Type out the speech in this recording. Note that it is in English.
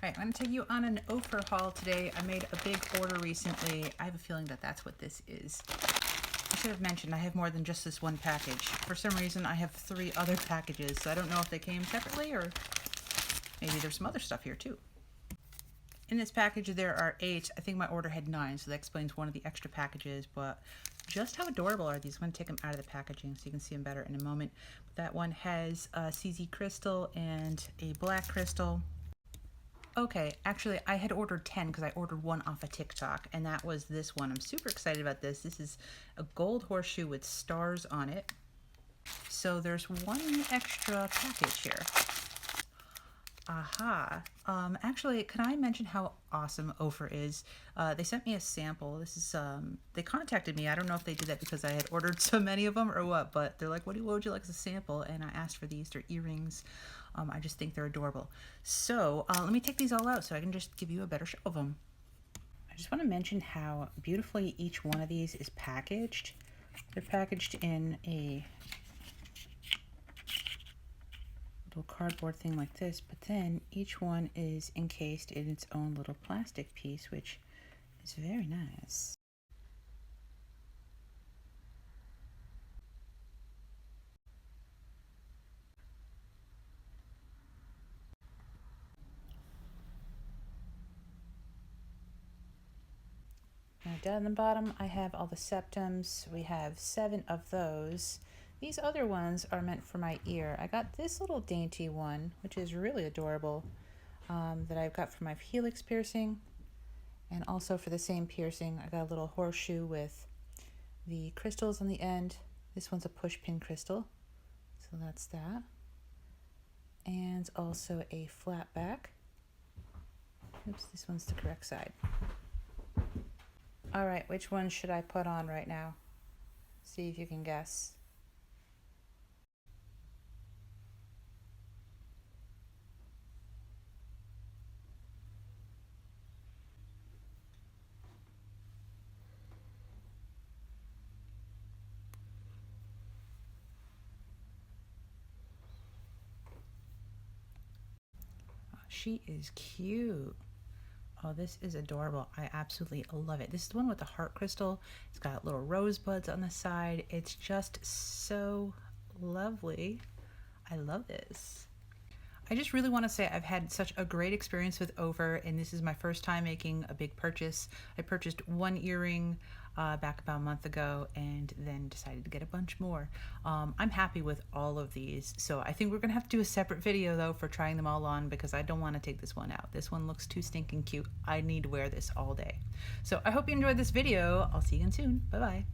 Alright, I'm going to take you on an OUFER haul today. I made a big order recently. I have a feeling that that's what this is. I should have mentioned I have more than just this one package. For some reason I have 3 other packages, so I don't know if they came separately or maybe there's some other stuff here too. In this package there are 8. I think my order had 9, so that explains one of the extra packages, but just how adorable are these? I'm going to take them out of the packaging so you can see them better in a moment. But that one has a CZ crystal and a black crystal. Okay, actually I had ordered 10 because I ordered one off of TikTok, and that was this one. I'm super excited about this. This is a gold horseshoe with stars on it. So there's one extra package here. Aha. Actually, can I mention how awesome OUFER is? They sent me a sample. This is, they contacted me. I don't know if they did that because I had ordered so many of them or what, but they're like, what would you like as a sample? And I asked for these. They're earrings. I just think they're adorable. So let me take these all out so I can just give you a better show of them. I just want to mention how beautifully each one of these is packaged. They're packaged in a little cardboard thing like this, but then each one is encased in its own little plastic piece, which is very nice. Now down the bottom I have all the septums. We have 7 of those. These other ones are meant for my ear. I got this little dainty one, which is really adorable, that I've got for my helix piercing. And also for the same piercing, I got a little horseshoe with the crystals on the end. This one's a push pin crystal, so that's that. And also a flat back. Oops, this one's the correct side. All right, which one should I put on right now? See if you can guess. She is cute. Oh, this is adorable. I absolutely love it. This is the one with the heart crystal. It's got little rosebuds on the side. It's just so lovely. I love this. I just really want to say I've had such a great experience with OUFER, and this is my first time making a big purchase. I purchased one earring back about a month ago and then decided to get a bunch more. I'm happy with all of these, so I think we're gonna have to do a separate video though for trying them all on because I don't want to take this one out. This one looks too stinking cute. I need to wear this all day. So I hope you enjoyed this video. I'll see you again soon. Bye bye.